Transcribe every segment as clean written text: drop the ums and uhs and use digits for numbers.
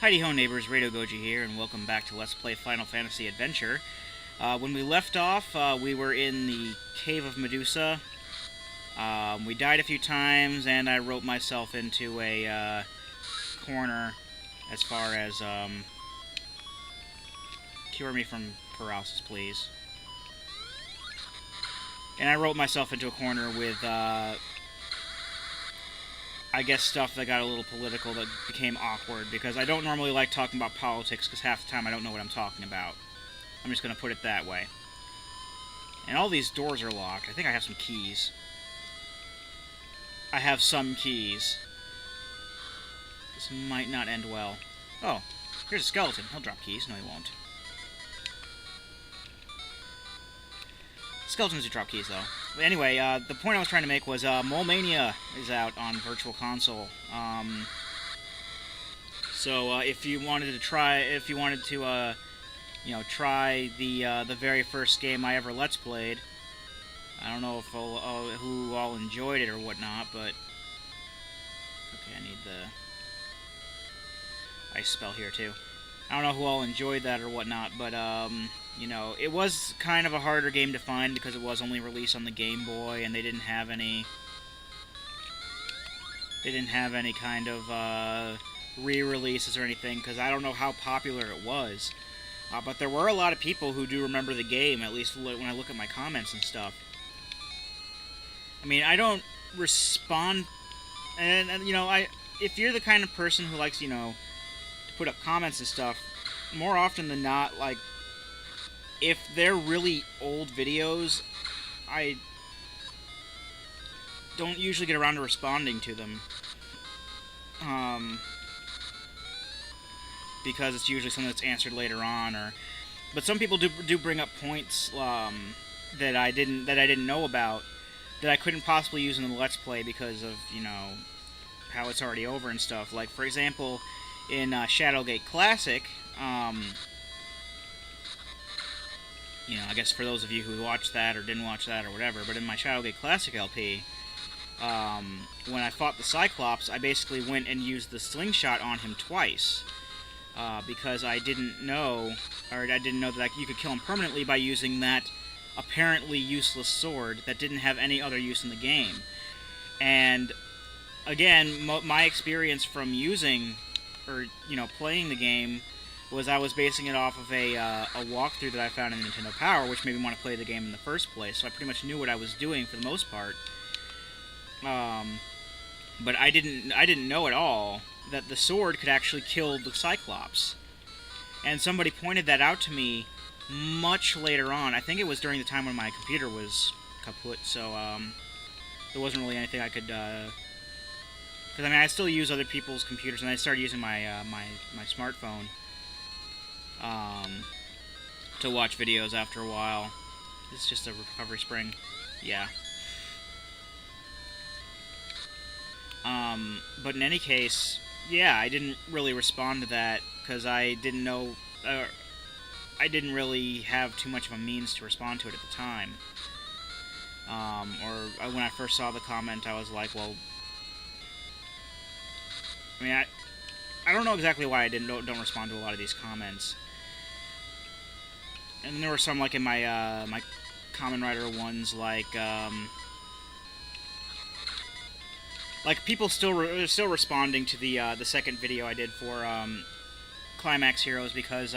Heidi ho neighbors, Radio Goji here, and welcome back to Let's Play Final Fantasy Adventure. When we left off, we were in the Cave of Medusa. We died a few times, and I roped myself into a corner as far as, cure me from paralysis, please. And I roped myself into a corner with, I guess stuff that got a little political that became awkward, because I don't normally like talking about politics, because half the time I don't know what I'm talking about. I'm just going to put it that way. And all these doors are locked. I think I have some keys. I have some keys. This might not end well. Oh, here's a skeleton. He'll drop keys. No, he won't. Skeletons do drop keys, though. But anyway, the point I was trying to make was Mole Mania is out on Virtual Console. So if you wanted to try, try the very first game I ever Let's Played. I don't know if who all enjoyed it or whatnot, but okay, I need the ice spell here too. I don't know who all enjoyed that or whatnot, but you know, it was kind of a harder game to find because it was only released on the Game Boy, and they didn't have any kind of re-releases or anything, because I don't know how popular it was. But there were a lot of people who do remember the game, at least when I look at my comments and stuff. I mean, I don't respond, and you know, if you're the kind of person who likes, you know, to put up comments and stuff, more often than not, like, if they're really old videos, I don't usually get around to responding to them. Because it's usually something that's answered later on, but some people do bring up points that I didn't know about, that I couldn't possibly use in the Let's Play because of, you know, how it's already over and stuff. Like, for example, in Shadowgate Classic, you know, I guess for those of you who watched that or didn't watch that or whatever, but in my Shadowgate Classic LP, when I fought the Cyclops, I basically went and used the slingshot on him twice. Because I didn't know that you could kill him permanently by using that apparently useless sword that didn't have any other use in the game. And again, my experience from using, or, you know, playing the game, was I was basing it off of a walkthrough that I found in Nintendo Power, which made me want to play the game in the first place. So I pretty much knew what I was doing for the most part. But I didn't know at all that the sword could actually kill the Cyclops. And somebody pointed that out to me much later on. I think it was during the time when my computer was kaput, so there wasn't really anything I could... Because, I mean, I still use other people's computers, and I started using my my smartphone to watch videos after a while. It's just a recovery spring. Yeah. But in any case, yeah, I didn't really respond to that because I didn't know, I didn't really have too much of a means to respond to it at the time. Or when I first saw the comment, I was like, well, I mean, I don't know exactly why I don't respond to a lot of these comments. And there were some, like, in my my Kamen Rider ones, like people still responding to the second video I did for Climax Heroes, because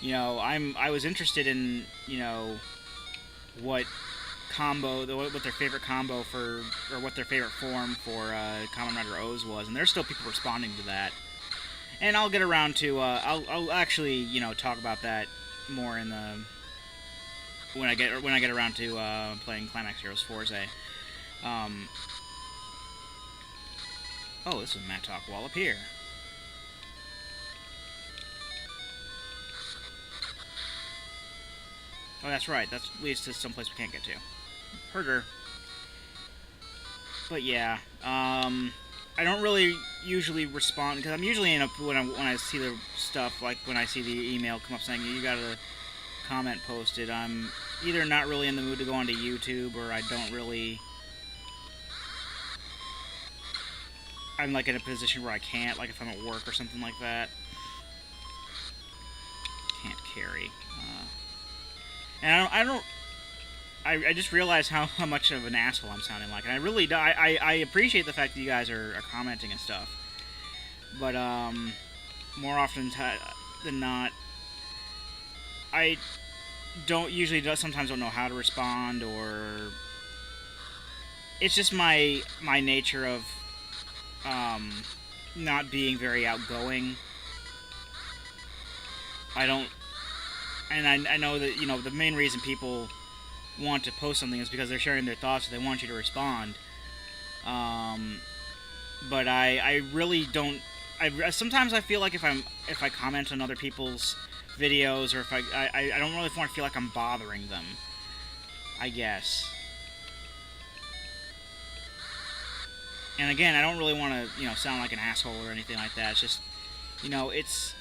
you know, I was interested in, you know, what their favorite combo for, or what their favorite form for Kamen Rider O's was, and there's still people responding to that. And I'll get around to I'll actually, you know, talk about that more in the when I get around to playing Climax Heroes Forze. Oh, this is a Mattock wall up here. Oh, that's right. That leads to someplace we can't get to. Herder. But yeah, I don't really usually respond, because I'm usually in a when I see the stuff, like when I see the email come up saying you got a comment posted, I'm either not really in the mood to go onto YouTube, or I I'm like in a position where I can't, like if I'm at work or something like that. Can't carry. And I just realized how much of an asshole I'm sounding like, and I really do. I appreciate the fact that you guys are commenting and stuff, but more often than not, I don't usually sometimes don't know how to respond, or it's just my nature of not being very outgoing. I don't, and I know that, you know, the main reason people want to post something is because they're sharing their thoughts and they want you to respond. But I really don't. Sometimes I feel like if I comment on other people's videos, or if I don't really want to feel like I'm bothering them, I guess. And again, I don't really want to, you know, sound like an asshole or anything like that. It's just, you know, it's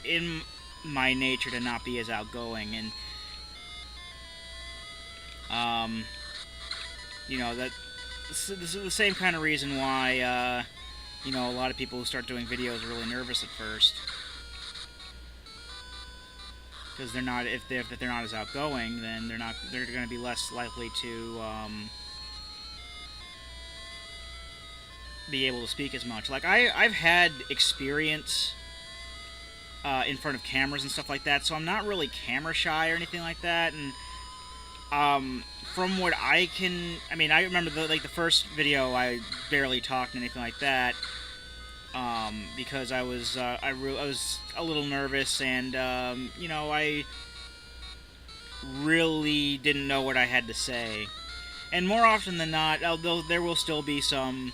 in my nature to not be as outgoing, and you know, that this is the same kind of reason why you know, a lot of people who start doing videos are really nervous at first, because they're not, if they're not as outgoing, then they're going to be less likely to be able to speak as much. Like I've had experience in front of cameras and stuff like that, so I'm not really camera shy or anything like that. And from what I mean, I remember the first video I barely talked and anything like that, because I was a little nervous, and you know, I really didn't know what I had to say. And more often than not, there will still be some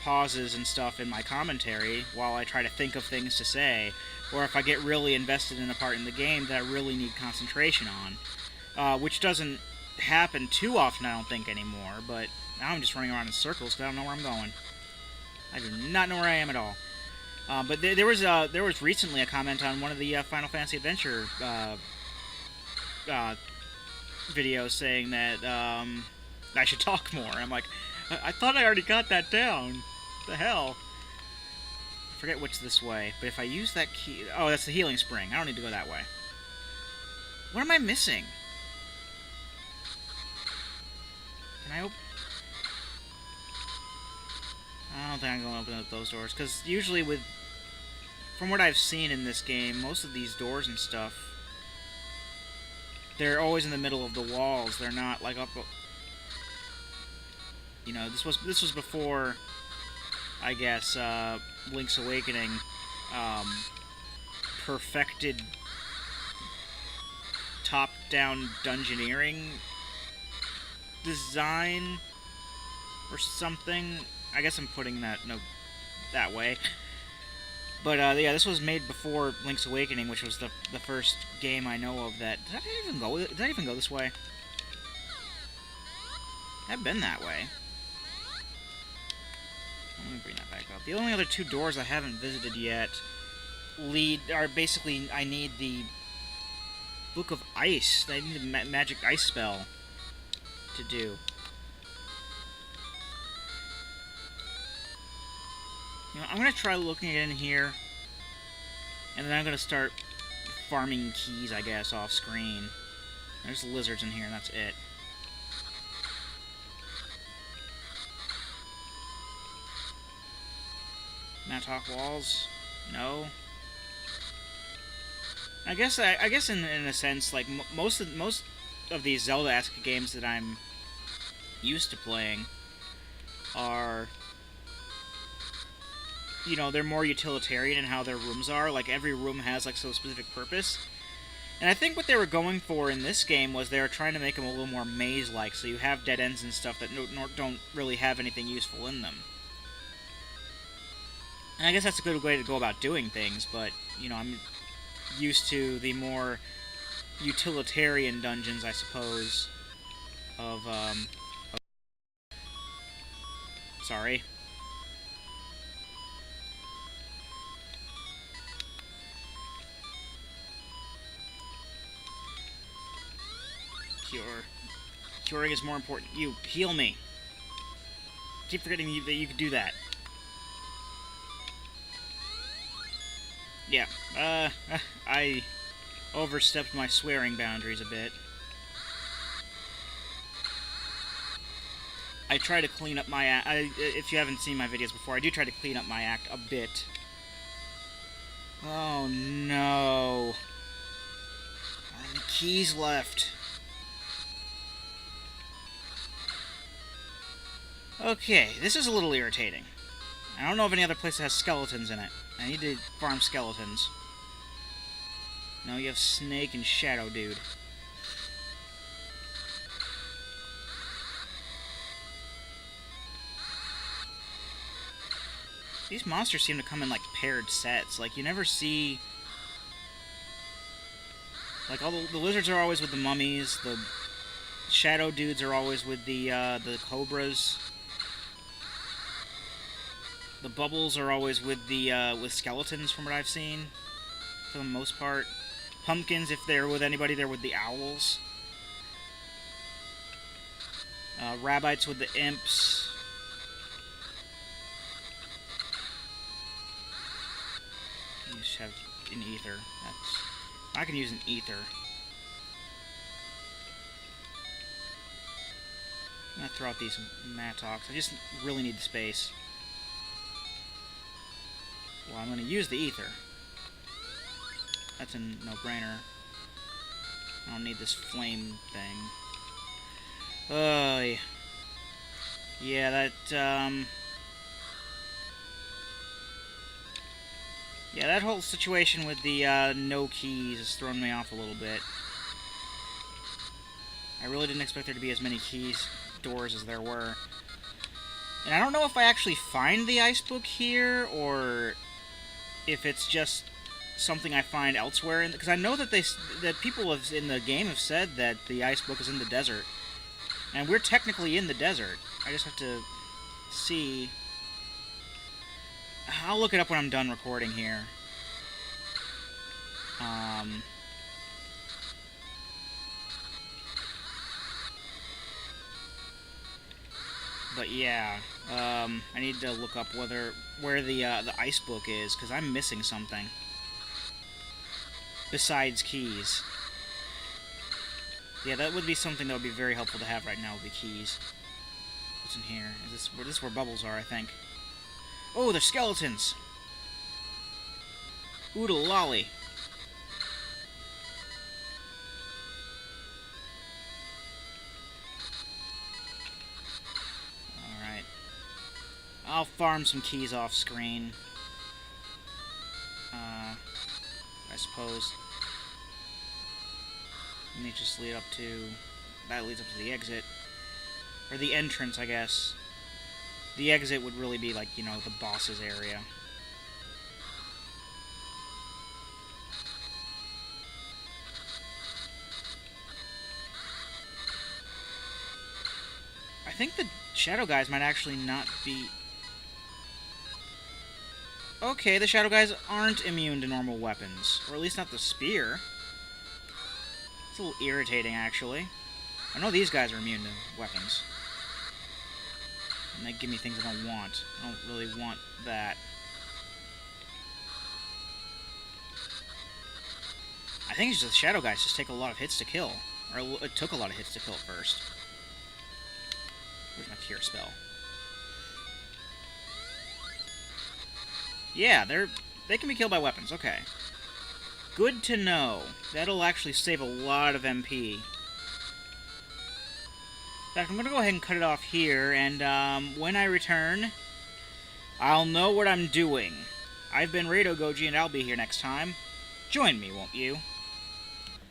pauses and stuff in my commentary while I try to think of things to say, or if I get really invested in a part in the game that I really need concentration on, which doesn't happen too often, I don't think, anymore. But now I'm just running around in circles because I don't know where I'm going. I do not know where I am at all. But there was recently a comment on one of the Final Fantasy Adventure videos saying that I should talk more. I'm like, I thought I already got that down. The hell? I forget which this way, but if I use that key... Oh, that's the healing spring. I don't need to go that way. What am I missing? Can I open... I don't think I'm going to open up those doors, because usually with... From what I've seen in this game, most of these doors and stuff, they're always in the middle of the walls. They're not, like, up... You know, this was before, I guess, Link's Awakening perfected top-down dungeoneering design or something. I guess I'm putting that that way. But yeah, this was made before Link's Awakening, which was the first game I know of that. Did I even go this way? I've been that way. Let me bring that back up. The only other two doors I haven't visited yet are basically, I need the Book of Ice. I need a magic ice spell to do. You know, I'm going to try looking in here, and then I'm going to start farming keys, I guess, off screen. There's lizards in here, and that's it. Mattock walls? No. I guess in a sense, like most of these Zelda-esque games that I'm used to playing are, you know, they're more utilitarian in how their rooms are. Like every room has like some specific purpose. And I think what they were going for in this game was they were trying to make them a little more maze-like, so you have dead ends and stuff that don't really have anything useful in them. And I guess that's a good way to go about doing things, but, you know, I'm used to the more utilitarian dungeons, I suppose, of sorry. Cure. Curing is more important. You, heal me. keep forgetting that you could do that. Yeah, I overstepped my swearing boundaries a bit. I try to clean up my act. If you haven't seen my videos before, I do try to clean up my act a bit. Oh no. How many keys left? Okay, this is a little irritating. I don't know of any other place that has skeletons in it. I need to farm skeletons. No, you have Snake and Shadow Dude. These monsters seem to come in, like, paired sets. Like, you never see... Like, all the lizards are always with the mummies. The Shadow Dudes are always with the cobras. The bubbles are always with the, with skeletons, from what I've seen. For the most part. Pumpkins, if they're with anybody, they're with the owls. Rabbites with the imps. You just have an ether. I can use an ether. I'm gonna throw out these Mattox. I just really need the space. Well, I'm gonna use the ether. That's a no-brainer. I don't need this flame thing. Yeah, that, yeah, that whole situation with the, no keys has thrown me off a little bit. I really didn't expect there to be as many doors as there were. And I don't know if I actually find the ice book here, or if it's just something I find elsewhere. Because I know that that people in the game have said that the ice book is in the desert. And we're technically in the desert. I just have to see. I'll look it up when I'm done recording here. But yeah, I need to look up where the ice book is, because I'm missing something besides keys. Yeah, that would be something that would be very helpful to have right now, would be keys. What's in here? This is where bubbles are, I think. Oh, they're skeletons! Oodle lolly. Alright. I'll farm some keys off screen. I suppose. And they just lead up to... That leads up to the exit. Or the entrance, I guess. The exit would really be, like, you know, the boss's area. I think the Shadow Guys might actually not be... Okay, the Shadow Guys aren't immune to normal weapons. Or at least not the spear. It's a little irritating, actually. I know these guys are immune to weapons. And they give me things I don't want. I don't really want that. I think it's just the Shadow Guys just take a lot of hits to kill. Or it took a lot of hits to kill at first. Where's my cure spell? Yeah, they can be killed by weapons. Okay. Good to know. That'll actually save a lot of MP. In fact, I'm going to go ahead and cut it off here, and when I return, I'll know what I'm doing. I've been Rado Goji, and I'll be here next time. Join me, won't you?